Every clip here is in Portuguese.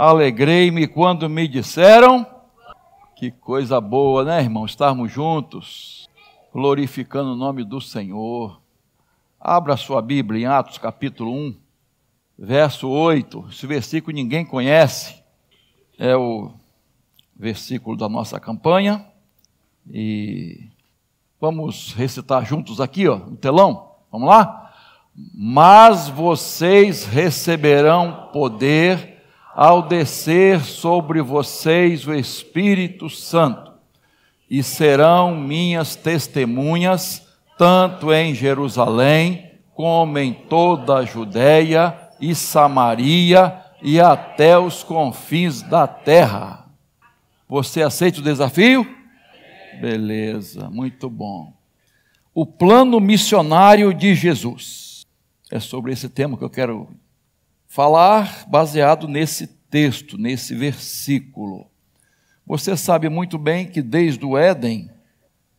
Alegrei-me quando me disseram. Que coisa boa, né, irmão? Estarmos juntos, glorificando o nome do Senhor. Abra sua Bíblia em Atos capítulo 1, verso 8. Esse versículo ninguém conhece. É o versículo da nossa campanha. E vamos recitar juntos aqui, ó, no telão. Vamos lá? Mas vocês receberão poder ao descer sobre vocês o Espírito Santo, e serão minhas testemunhas, tanto em Jerusalém, como em toda a Judéia e Samaria, e até os confins da terra. Você aceita o desafio? Beleza, muito bom. O plano missionário de Jesus. É sobre esse tema que eu quero falar, baseado nesse texto, nesse versículo. Você sabe muito bem que desde o Éden,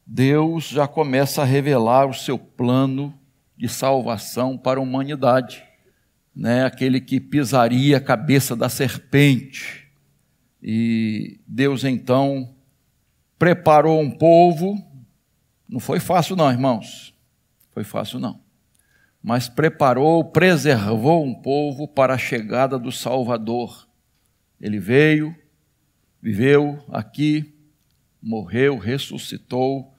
Deus já começa a revelar o seu plano de salvação para a humanidade, né? Aquele que pisaria a cabeça da serpente. E Deus então preparou um povo. Não foi fácil não, irmãos, foi fácil não. Mas preparou, preservou um povo para a chegada do Salvador. Ele veio, viveu aqui, morreu, ressuscitou,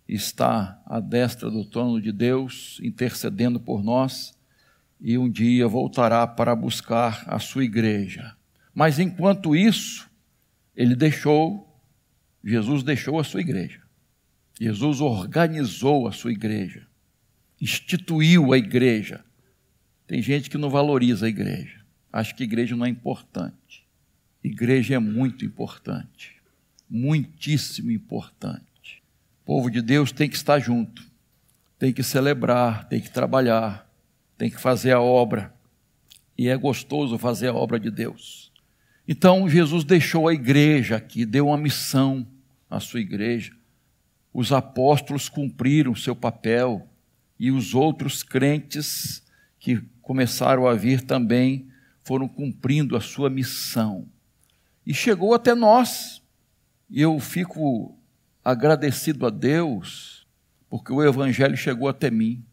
está à destra do trono de Deus, intercedendo por nós, e um dia voltará para buscar a sua igreja. Mas enquanto isso, Jesus deixou a sua igreja. Jesus organizou a sua igreja. Instituiu a igreja. Tem gente que não valoriza a igreja. Acha que a igreja não é importante. Igreja é muito importante. Muitíssimo importante. O povo de Deus tem que estar junto. Tem que celebrar, tem que trabalhar, tem que fazer a obra. E é gostoso fazer a obra de Deus. Então, Jesus deixou a igreja aqui, deu uma missão à sua igreja. Os apóstolos cumpriram seu papel. E os outros crentes que começaram a vir também foram cumprindo a sua missão. E chegou até nós. E eu fico agradecido a Deus, porque o Evangelho chegou até mim.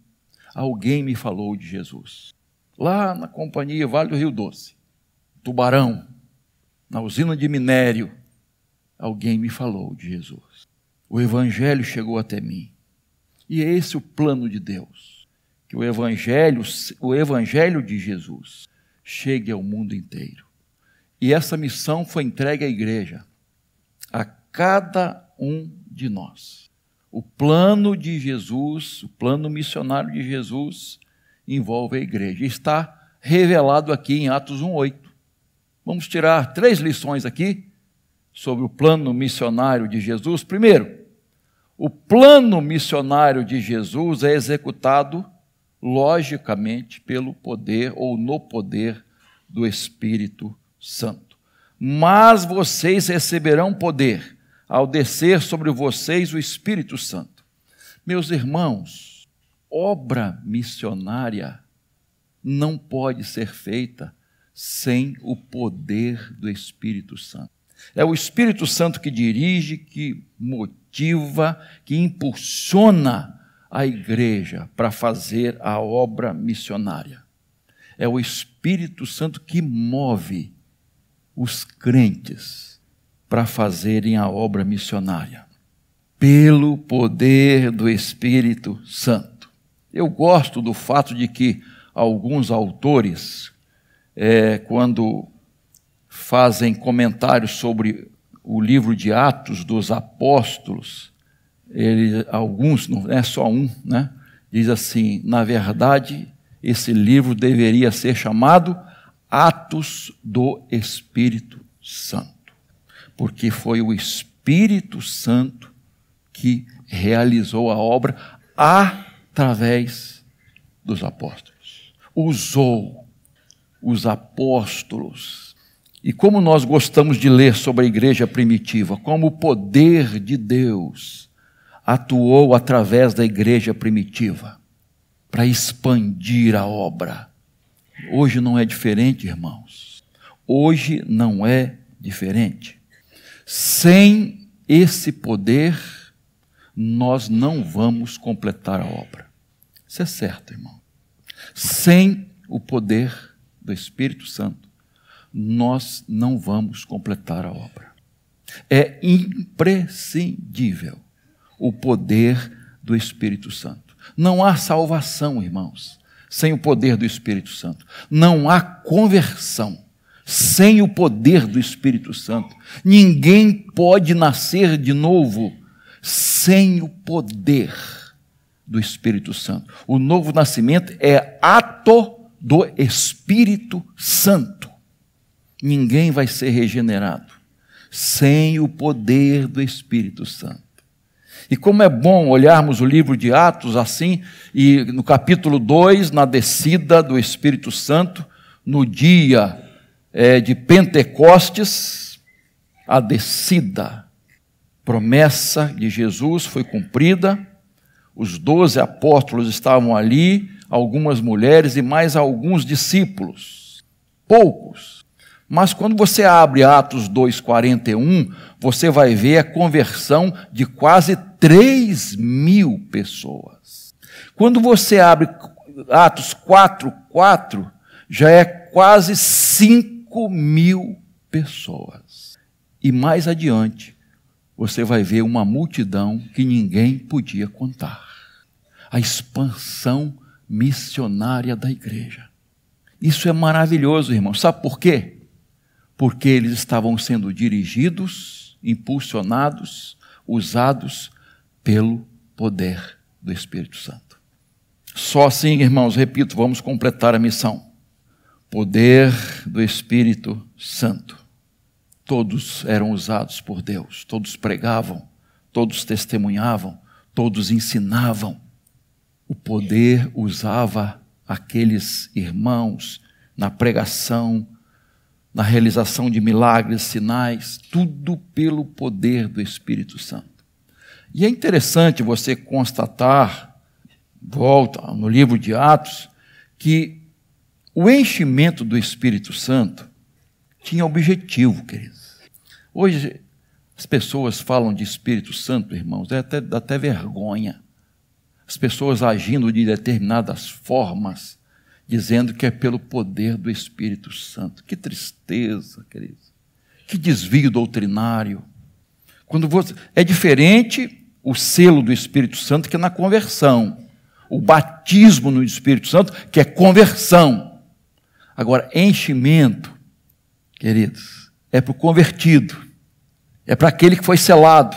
Alguém me falou de Jesus. Lá na companhia Vale do Rio Doce, Tubarão, na usina de minério, alguém me falou de Jesus. O Evangelho chegou até mim. E é esse o plano de Deus, que o Evangelho de Jesus chegue ao mundo inteiro. E essa missão foi entregue à igreja, a cada um de nós. O plano de Jesus, o plano missionário de Jesus, envolve a igreja. Está revelado aqui em Atos 1:8. Vamos tirar 3 lições aqui sobre o plano missionário de Jesus. Primeiro, o plano missionário de Jesus é executado, logicamente, pelo poder ou no poder do Espírito Santo. Mas vocês receberão poder ao descer sobre vocês o Espírito Santo. Meus irmãos, obra missionária não pode ser feita sem o poder do Espírito Santo. É o Espírito Santo que dirige, que motiva, que impulsiona a igreja para fazer a obra missionária. É o Espírito Santo que move os crentes para fazerem a obra missionária. Pelo poder do Espírito Santo. Eu gosto do fato de que alguns autores, quando fazem comentários sobre o livro de Atos dos Apóstolos, alguns, não é só um, né? Diz assim: na verdade, esse livro deveria ser chamado Atos do Espírito Santo, porque foi o Espírito Santo que realizou a obra através dos apóstolos. Usou os apóstolos. E como nós gostamos de ler sobre a igreja primitiva, como o poder de Deus atuou através da igreja primitiva para expandir a obra. Hoje não é diferente, irmãos. hoje não é diferente. Sem esse poder, nós não vamos completar a obra. Isso é certo, irmão. Sem o poder do Espírito Santo, nós não vamos completar a obra. É imprescindível o poder do Espírito Santo. Não há salvação, irmãos, sem o poder do Espírito Santo. Não há conversão sem o poder do Espírito Santo. Ninguém pode nascer de novo sem o poder do Espírito Santo. O novo nascimento é ato do Espírito Santo. Ninguém vai ser regenerado sem o poder do Espírito Santo. E como é bom olharmos o livro de Atos assim, e no capítulo 2, na descida do Espírito Santo, no dia de Pentecostes, a descida, promessa de Jesus foi cumprida, os 12 apóstolos estavam ali, algumas mulheres e mais alguns discípulos, poucos. Mas quando você abre Atos 2:41, você vai ver a conversão de quase 3.000 pessoas. Quando você abre Atos 4:4, já é quase 5.000 pessoas. E mais adiante, você vai ver uma multidão que ninguém podia contar. A expansão missionária da igreja. Isso é maravilhoso, irmão. Sabe por quê? Porque eles estavam sendo dirigidos, impulsionados, usados pelo poder do Espírito Santo. Só assim, irmãos, repito, vamos completar a missão. Poder do Espírito Santo. Todos eram usados por Deus, todos pregavam, todos testemunhavam, todos ensinavam. O poder usava aqueles irmãos na pregação, na realização de milagres, sinais, tudo pelo poder do Espírito Santo. E é interessante você constatar, volta no livro de Atos, que o enchimento do Espírito Santo tinha objetivo, queridos. Hoje as pessoas falam de Espírito Santo, irmãos, dá até vergonha. As pessoas agindo de determinadas formas, dizendo que é pelo poder do Espírito Santo. Que tristeza, queridos. Que desvio doutrinário. É diferente o selo do Espírito Santo que é na conversão. O batismo no Espírito Santo, que é conversão. Agora, enchimento, queridos, é para o convertido. É para aquele que foi selado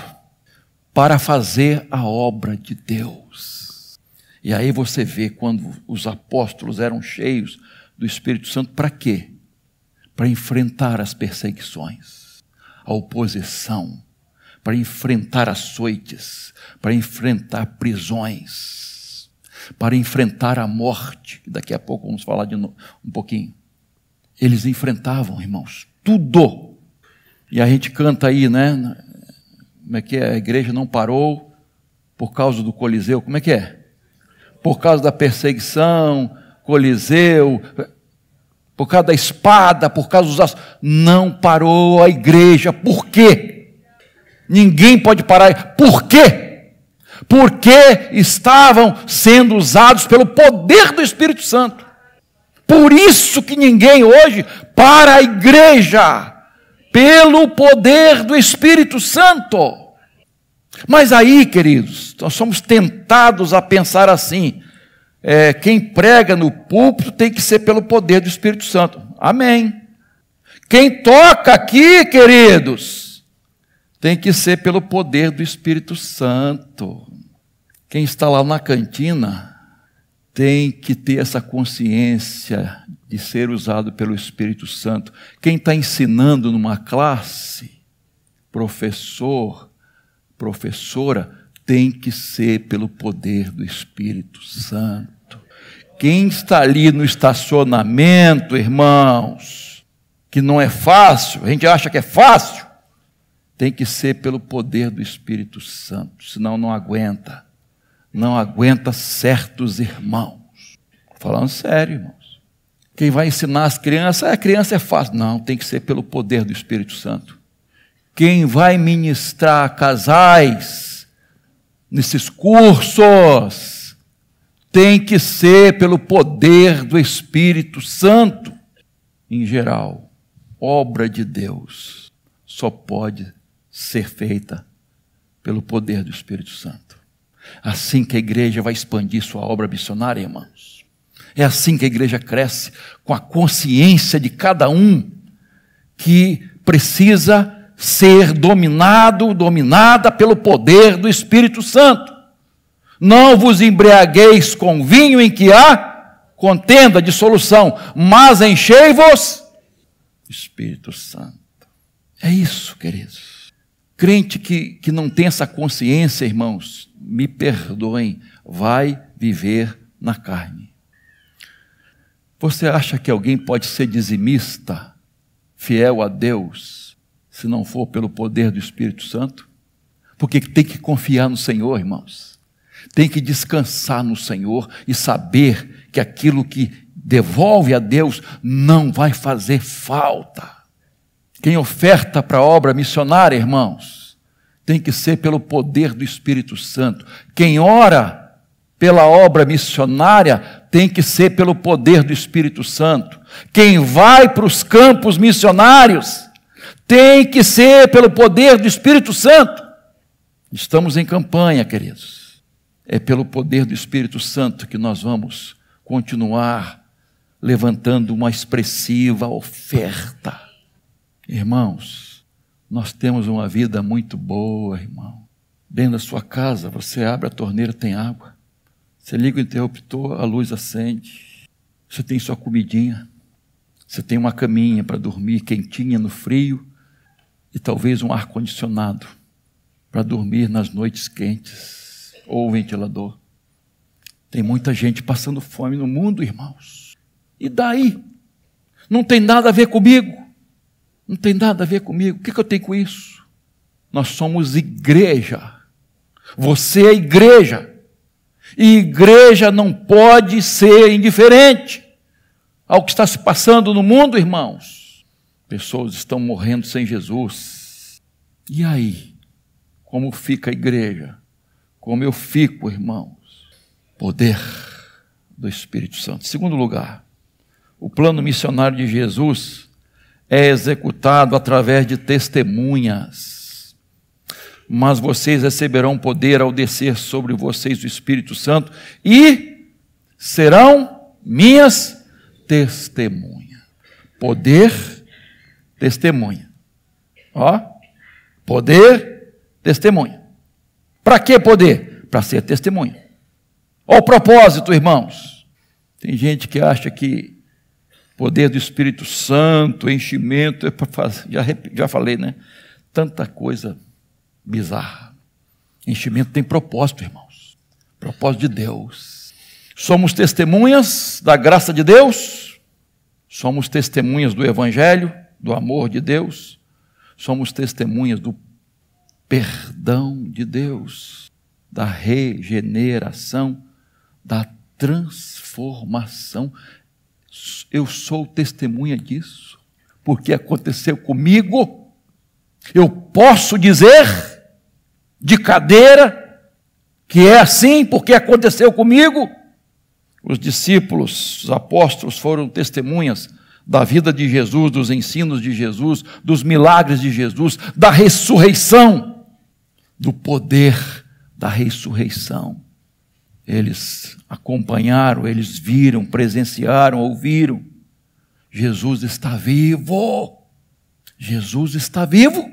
para fazer a obra de Deus. E aí você vê quando os apóstolos eram cheios do Espírito Santo, para quê? Para enfrentar as perseguições, a oposição, para enfrentar açoites, para enfrentar prisões, para enfrentar a morte, que daqui a pouco vamos falar de novo, um pouquinho. Eles enfrentavam, irmãos, tudo. E a gente canta aí, né? Como é que é? A igreja não parou por causa do Coliseu. Como é que é? Por causa da perseguição, Coliseu, por causa da espada, por causa dos aços. Não parou a igreja. Por quê? Ninguém pode parar. Por quê? Porque estavam sendo usados pelo poder do Espírito Santo. Por isso que ninguém hoje para a igreja, pelo poder do Espírito Santo. Mas aí, queridos, nós somos tentados a pensar assim, quem prega no púlpito tem que ser pelo poder do Espírito Santo. Amém. Quem toca aqui, queridos, tem que ser pelo poder do Espírito Santo. Quem está lá na cantina tem que ter essa consciência de ser usado pelo Espírito Santo. Quem está ensinando numa classe, professor, professora, tem que ser pelo poder do Espírito Santo. Quem está ali no estacionamento, irmãos, que não é fácil, a gente acha que é fácil, tem que ser pelo poder do Espírito Santo, senão não aguenta. Não aguenta certos irmãos. Falando sério, irmãos. Quem vai ensinar as crianças, a criança é fácil. Não, tem que ser pelo poder do Espírito Santo. Quem vai ministrar a casais nesses cursos tem que ser pelo poder do Espírito Santo. Em geral, obra de Deus só pode ser feita pelo poder do Espírito Santo. Assim que a igreja vai expandir sua obra missionária, irmãos. É assim que a igreja cresce, com a consciência de cada um que precisa ser dominada pelo poder do Espírito Santo. Não vos embriagueis com vinho em que há contenda, dissolução, mas enchei-vos do Espírito Santo. É isso, queridos. Crente que não tem essa consciência, irmãos, me perdoem, vai viver na carne. Você acha que alguém pode ser dizimista, fiel a Deus, se não for pelo poder do Espírito Santo? Porque tem que confiar no Senhor, irmãos. Tem que descansar no Senhor e saber que aquilo que devolve a Deus não vai fazer falta. Quem oferta para a obra missionária, irmãos, tem que ser pelo poder do Espírito Santo. Quem ora pela obra missionária tem que ser pelo poder do Espírito Santo. Quem vai para os campos missionários tem que ser pelo poder do Espírito Santo. Estamos em campanha, queridos. É pelo poder do Espírito Santo que nós vamos continuar levantando uma expressiva oferta. Irmãos, nós temos uma vida muito boa, irmão. Dentro da sua casa, você abre a torneira, tem água. Você liga o interruptor, a luz acende. Você tem sua comidinha. Você tem uma caminha para dormir quentinha no frio e talvez um ar-condicionado para dormir nas noites quentes ou ventilador. Tem muita gente passando fome no mundo, irmãos. E daí? Não tem nada a ver comigo. Não tem nada a ver comigo. O que eu tenho com isso? Nós somos igreja. Você é igreja. E igreja não pode ser indiferente ao que está se passando no mundo, irmãos. Pessoas estão morrendo sem Jesus. E aí? Como fica a igreja? Como eu fico, irmãos? Poder do Espírito Santo. Segundo lugar, o plano missionário de Jesus é executado através de testemunhas. Mas vocês receberão poder ao descer sobre vocês o Espírito Santo e serão minhas testemunhas. Poder, testemunha. Ó, poder, testemunha. Para que poder? Para ser testemunha. Ó o propósito, irmãos. Tem gente que acha que poder do Espírito Santo, enchimento, é para fazer, já falei, né? Tanta coisa bizarra. Enchimento tem propósito, irmãos. Propósito de Deus. Somos testemunhas da graça de Deus. Somos testemunhas do Evangelho, do amor de Deus. Somos testemunhas do perdão de Deus, da regeneração, da transformação. Eu sou testemunha disso, porque aconteceu comigo. Eu posso dizer de cadeira que é assim porque aconteceu comigo. Os discípulos, os apóstolos foram testemunhas da vida de Jesus, dos ensinos de Jesus, dos milagres de Jesus, da ressurreição, do poder da ressurreição. Eles acompanharam, eles viram, presenciaram, ouviram. Jesus está vivo. Jesus está vivo.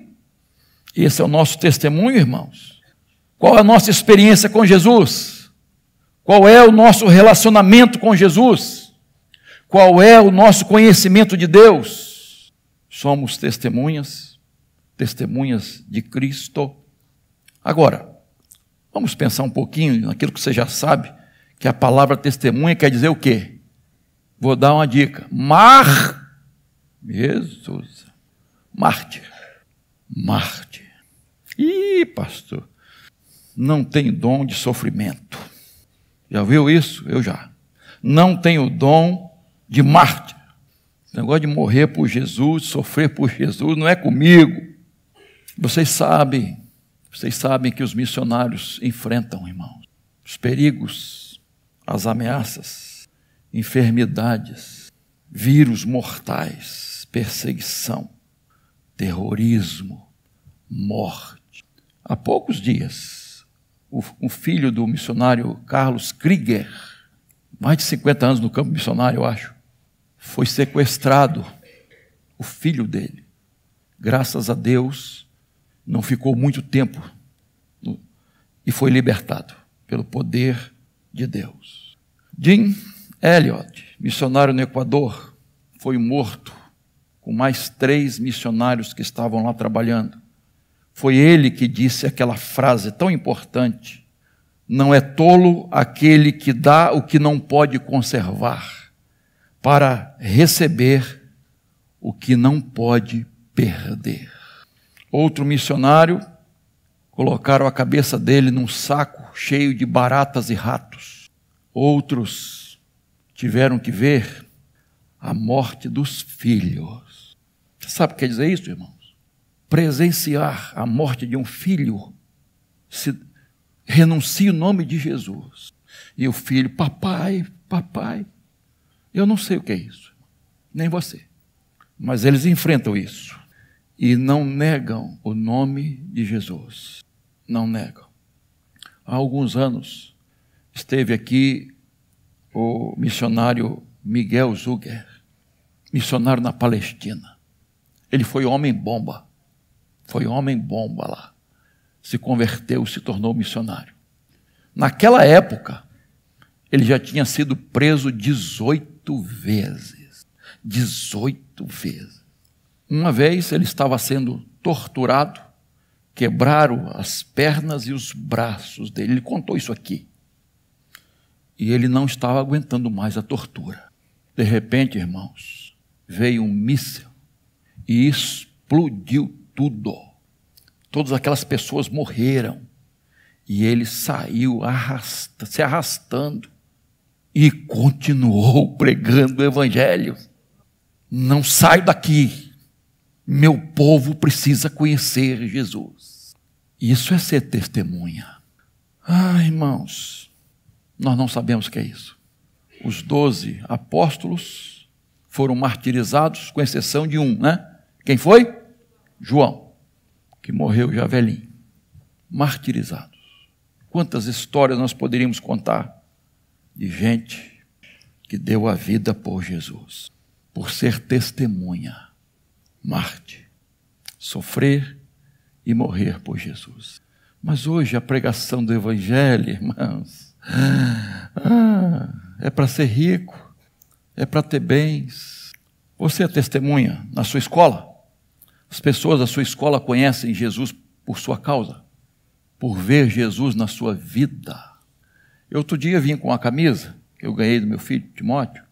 Esse é o nosso testemunho, irmãos. Qual é a nossa experiência com Jesus? Qual é o nosso relacionamento com Jesus? Qual é o nosso conhecimento de Deus? Somos testemunhas de Cristo. Agora, vamos pensar um pouquinho naquilo que você já sabe, que a palavra testemunha quer dizer o quê? Vou dar uma dica. Jesus. Mártir. Ih, pastor, não tenho dom de sofrimento. Já viu isso? Eu já. Não tenho dom de mártir. O negócio de morrer por Jesus, sofrer por Jesus, não é comigo. Vocês sabem que os missionários enfrentam, irmãos, os perigos, as ameaças, enfermidades, vírus mortais, perseguição, terrorismo, morte. Há poucos dias, o filho do missionário Carlos Krieger, mais de 50 anos no campo missionário, eu acho, foi sequestrado, o filho dele. Graças a Deus, não ficou muito tempo e foi libertado pelo poder de Deus. Jim Elliot, missionário no Equador, foi morto com mais 3 missionários que estavam lá trabalhando. Foi ele que disse aquela frase tão importante: não é tolo aquele que dá o que não pode conservar, para receber o que não pode perder. Outro missionário, colocaram a cabeça dele num saco cheio de baratas e ratos. Outros tiveram que ver a morte dos filhos. Você sabe o que quer dizer isso, irmãos? Presenciar a morte de um filho, se renuncia o nome de Jesus. E o filho, papai, papai. Eu não sei o que é isso, nem você. Mas eles enfrentam isso e não negam o nome de Jesus. Não negam. Há alguns anos esteve aqui o missionário Miguel Zuger, missionário na Palestina. Ele foi homem-bomba. Foi homem-bomba lá. Se converteu, se tornou missionário. Naquela época, ele já tinha sido preso 18 vezes. 18 vezes. Uma vez ele estava sendo torturado, quebraram as pernas e os braços dele. Ele contou isso aqui. E ele não estava aguentando mais a tortura. De repente, irmãos, veio um míssil e explodiu tudo. Todas aquelas pessoas morreram. E ele saiu se arrastando e continuou pregando o evangelho. Não saio daqui. Meu povo precisa conhecer Jesus. Isso é ser testemunha. Irmãos, nós não sabemos o que é isso. Os 12 apóstolos foram martirizados, com exceção de um, né? Quem foi? João, que morreu já velhinho. Martirizados. Quantas histórias nós poderíamos contar de gente que deu a vida por Jesus, por ser testemunha. Marte, sofrer e morrer por Jesus. Mas hoje a pregação do evangelho, irmãos, é para ser rico, é para ter bens. Você é testemunha na sua escola? As pessoas da sua escola conhecem Jesus por sua causa, por ver Jesus na sua vida. Eu outro dia vim com uma camisa que eu ganhei do meu filho Timóteo.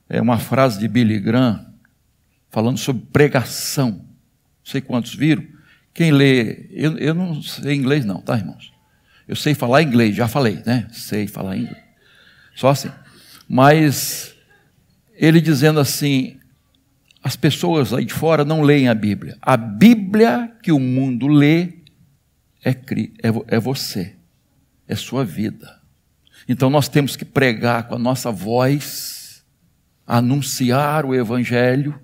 É uma frase de Billy Graham, falando sobre pregação. Não sei quantos viram. Quem lê, eu não sei inglês não, tá, irmãos? Eu sei falar inglês, já falei, né? Sei falar inglês. Só assim. Mas ele dizendo assim, as pessoas aí de fora não leem a Bíblia. A Bíblia que o mundo lê é você, é sua vida. Então nós temos que pregar com a nossa voz, anunciar o evangelho,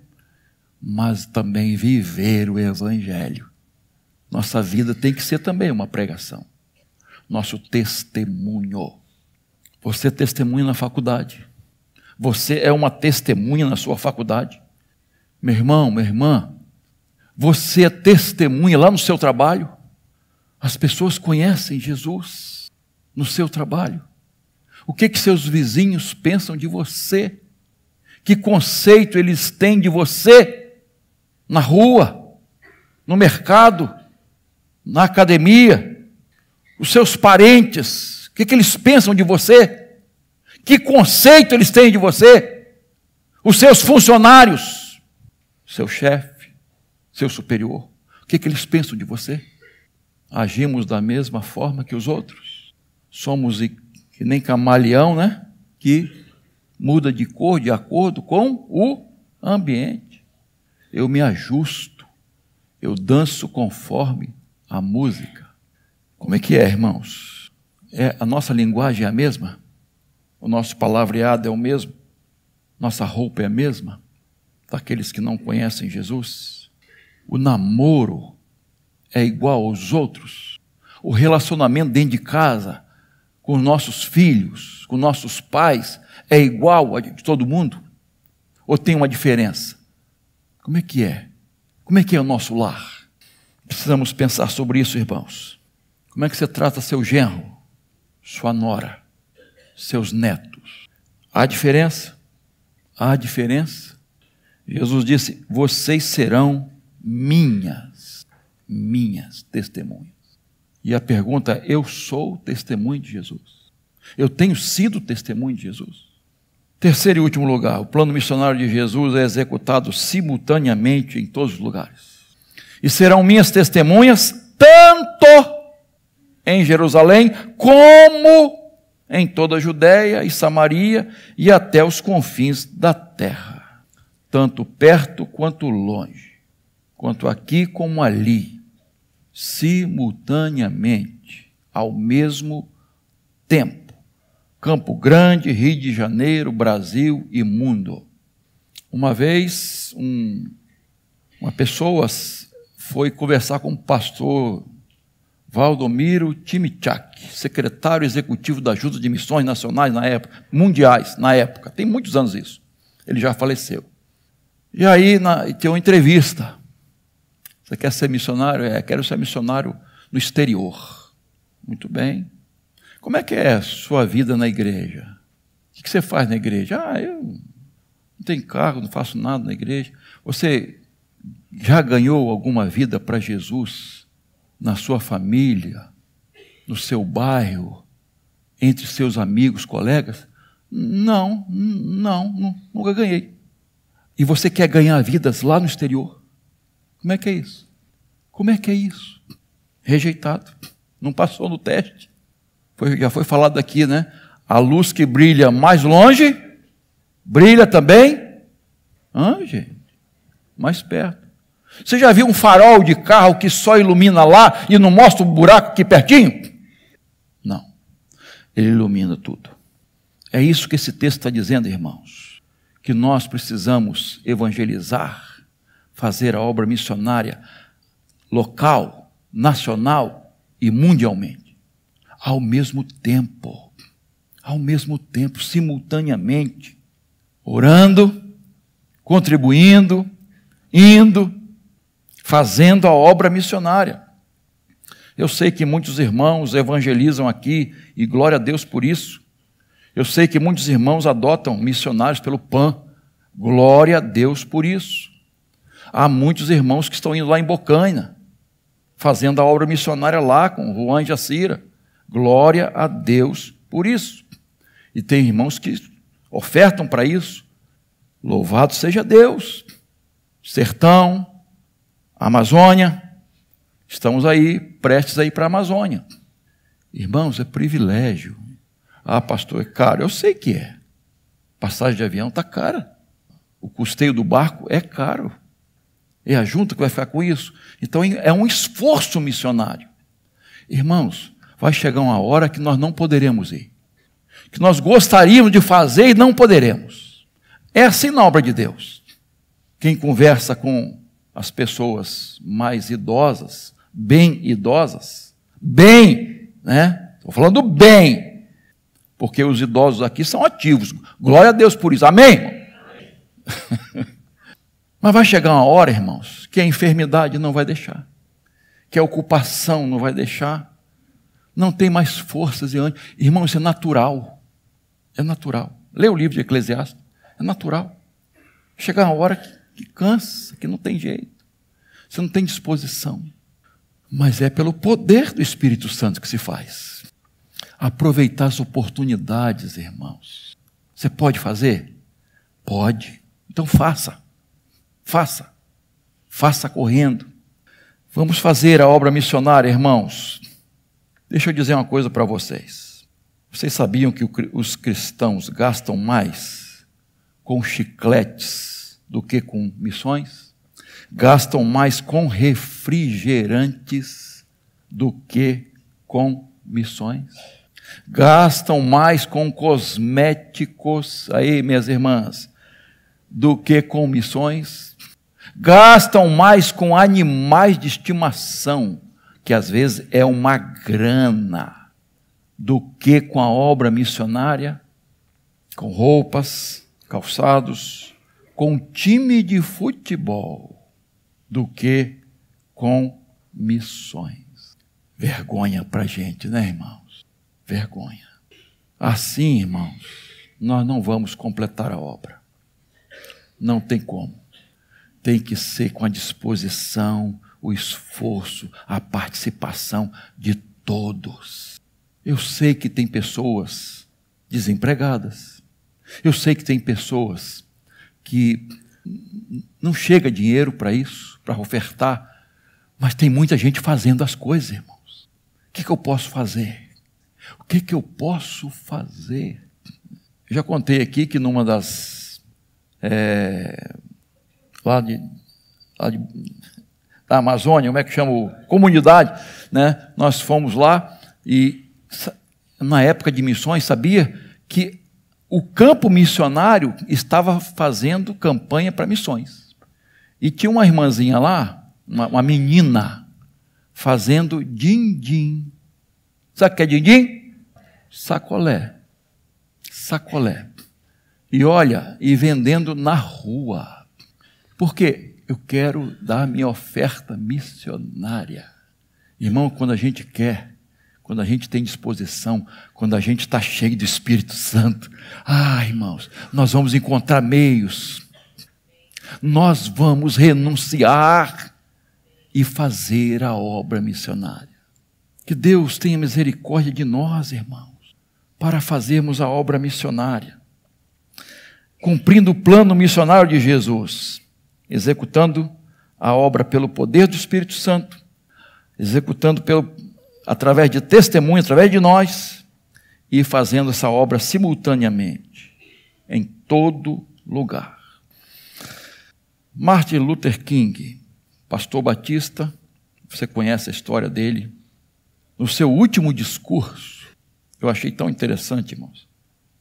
mas também viver o evangelho. Nossa vida tem que ser também uma pregação. Nosso testemunho. Você testemunha na faculdade. Você é uma testemunha na sua faculdade. Meu irmão, minha irmã, você é testemunha lá no seu trabalho. As pessoas conhecem Jesus no seu trabalho. O que seus vizinhos pensam de você? Que conceito eles têm de você? Na rua, no mercado, na academia, os seus parentes, o que eles pensam de você? Que conceito eles têm de você? Os seus funcionários, seu chefe, seu superior, o que eles pensam de você? Agimos da mesma forma que os outros? Somos que nem camaleão, né? Que muda de cor de acordo com o ambiente. Eu me ajusto, eu danço conforme a música. Como é que é, irmãos? A nossa linguagem é a mesma? O nosso palavreado é o mesmo? Nossa roupa é a mesma? Daqueles que não conhecem Jesus? O namoro é igual aos outros? O relacionamento dentro de casa, com nossos filhos, com nossos pais, é igual a de todo mundo? Ou tem uma diferença? Como é que é? Como é que é o nosso lar? Precisamos pensar sobre isso, irmãos. Como é que você trata seu genro, sua nora, seus netos? Há diferença? Há diferença? Jesus disse: vocês serão minhas testemunhas. E a pergunta é: eu sou testemunho de Jesus? Eu tenho sido testemunho de Jesus? Terceiro e último lugar, o plano missionário de Jesus é executado simultaneamente em todos os lugares. E serão minhas testemunhas tanto em Jerusalém como em toda a Judéia e Samaria e até os confins da terra, tanto perto quanto longe, quanto aqui como ali, simultaneamente, ao mesmo tempo. Campo Grande, Rio de Janeiro, Brasil e mundo. Uma vez, uma pessoa foi conversar com o pastor Valdomiro Timichak, secretário executivo da Ajuda de Missões Nacionais na época, mundiais na época, tem muitos anos isso, ele já faleceu. E aí tem uma entrevista: você quer ser missionário? Quero ser missionário no exterior. Muito bem. Como é que é a sua vida na igreja? O que você faz na igreja? Eu não tenho cargo, não faço nada na igreja. Você já ganhou alguma vida para Jesus na sua família, no seu bairro, entre seus amigos, colegas? Não, nunca ganhei. E você quer ganhar vidas lá no exterior? Como é que é isso? Como é que é isso? Rejeitado. Não passou no teste. Já foi falado aqui, né? A luz que brilha mais longe, brilha também, gente, mais perto. Você já viu um farol de carro que só ilumina lá e não mostra o buraco aqui pertinho? Não. Ele ilumina tudo. É isso que esse texto está dizendo, irmãos. Que nós precisamos evangelizar, fazer a obra missionária local, nacional e mundialmente. Ao mesmo tempo, simultaneamente, orando, contribuindo, indo, fazendo a obra missionária. Eu sei que muitos irmãos evangelizam aqui, e glória a Deus por isso. Eu sei que muitos irmãos adotam missionários pelo PAN, glória a Deus por isso. Há muitos irmãos que estão indo lá em Bocaina, fazendo a obra missionária lá com Juan Jacira. Glória a Deus por isso. E tem irmãos que ofertam para isso. Louvado seja Deus. Sertão, Amazônia. Estamos aí, prestes a ir para a Amazônia. Irmãos, é privilégio. Pastor, é caro. Eu sei que é. Passagem de avião está cara. O custeio do barco é caro. É a junta que vai ficar com isso. Então é um esforço missionário. Irmãos, vai chegar uma hora que nós não poderemos ir. Que nós gostaríamos de fazer e não poderemos. É assim na obra de Deus. Quem conversa com as pessoas mais idosas, né? Estou falando bem, porque os idosos aqui são ativos. Glória a Deus por isso. Amém? Mas vai chegar uma hora, irmãos, que a enfermidade não vai deixar, que a ocupação não vai deixar. Não tem mais forças e ânimo. Irmão, isso é natural. É natural. Lê o livro de Eclesiastes. É natural. Chega uma hora que cansa, que não tem jeito. Você não tem disposição. Mas é pelo poder do Espírito Santo que se faz. Aproveitar as oportunidades, irmãos. Você pode fazer? Pode. Então faça. Faça. Faça correndo. Vamos fazer a obra missionária, irmãos. Deixa eu dizer uma coisa para vocês. Vocês sabiam que os cristãos gastam mais com chicletes do que com missões, gastam mais com refrigerantes do que com missões, gastam mais com cosméticos, aí minhas irmãs, do que com missões, gastam mais com animais de estimação, que às vezes é uma grana, do que com a obra missionária, com roupas, calçados, com time de futebol, do que com missões. Vergonha para a gente, né, irmãos? Vergonha. Assim, irmãos, nós não vamos completar a obra. Não tem como. Tem que ser com a disposição, o esforço, a participação de todos. Eu sei que tem pessoas desempregadas. Eu sei que tem pessoas que não chega dinheiro para isso, para ofertar, mas tem muita gente fazendo as coisas, irmãos. O que eu posso fazer? O que eu posso fazer? Eu já contei aqui que numa das... lá da Amazônia, como é que chama? Comunidade, né? Nós fomos lá e na época de missões, sabia que o campo missionário estava fazendo campanha para missões. E tinha uma irmãzinha lá, uma menina, fazendo din-din. Sabe o que é din-din? Sacolé. Sacolé. E olha, e vendendo na rua. Por quê? Eu quero dar minha oferta missionária. Irmão, quando a gente quer, quando a gente tem disposição, quando a gente está cheio do Espírito Santo, irmãos, nós vamos encontrar meios, nós vamos renunciar e fazer a obra missionária. Que Deus tenha misericórdia de nós, irmãos, para fazermos a obra missionária, cumprindo o plano missionário de Jesus, executando a obra pelo poder do Espírito Santo, executando através de testemunho, através de nós, e fazendo essa obra simultaneamente, em todo lugar. Martin Luther King, pastor batista, você conhece a história dele, no seu último discurso, eu achei tão interessante, irmãos,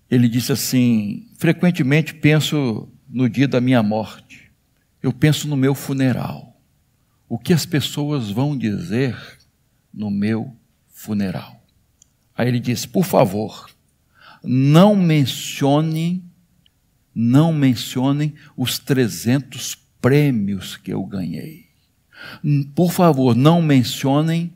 ele disse assim: frequentemente penso no dia da minha morte, eu penso no meu funeral, o que as pessoas vão dizer no meu funeral. Aí ele disse: por favor, não mencionem os 300 prêmios que eu ganhei. Por favor, não mencionem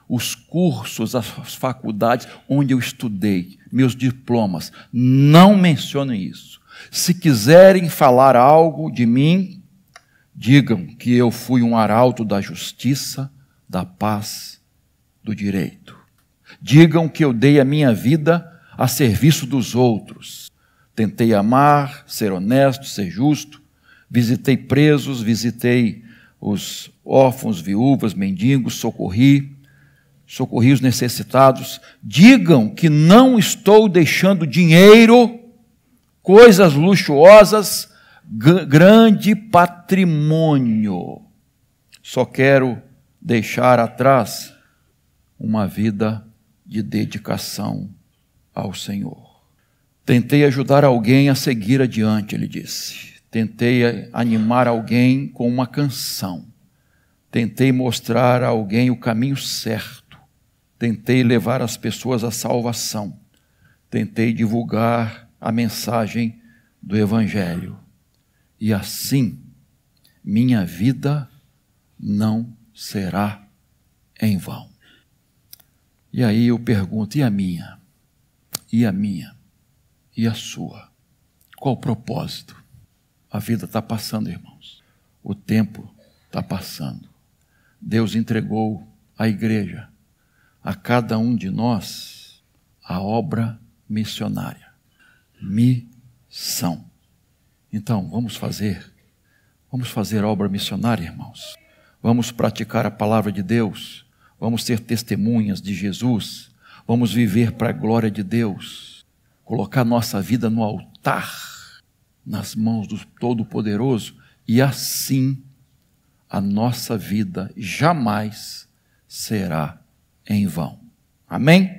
os cursos, as faculdades onde eu estudei, meus diplomas. Não mencionem isso. Se quiserem falar algo de mim, digam que eu fui um arauto da justiça, da paz, do direito. Digam que eu dei a minha vida a serviço dos outros. Tentei amar, ser honesto, ser justo. Visitei presos, visitei os órfãos, viúvas, mendigos, socorri os necessitados. Digam que não estou deixando dinheiro, coisas luxuosas, grande patrimônio. Só quero deixar atrás uma vida de dedicação ao Senhor. Tentei ajudar alguém a seguir adiante, ele disse. Tentei animar alguém com uma canção. Tentei mostrar a alguém o caminho certo. Tentei levar as pessoas à salvação. Tentei divulgar a mensagem do Evangelho. E assim, minha vida não será em vão. E aí eu pergunto, e a minha? E a minha? E a sua? Qual o propósito? A vida está passando, irmãos. O tempo está passando. Deus entregou à igreja, a cada um de nós, a obra missionária. Missão. Então, vamos fazer obra missionária, irmãos. Vamos praticar a palavra de Deus. Vamos ser testemunhas de Jesus. Vamos viver para a glória de Deus. Colocar nossa vida no altar nas mãos do Todo-Poderoso, e assim a nossa vida jamais será em vão. Amém?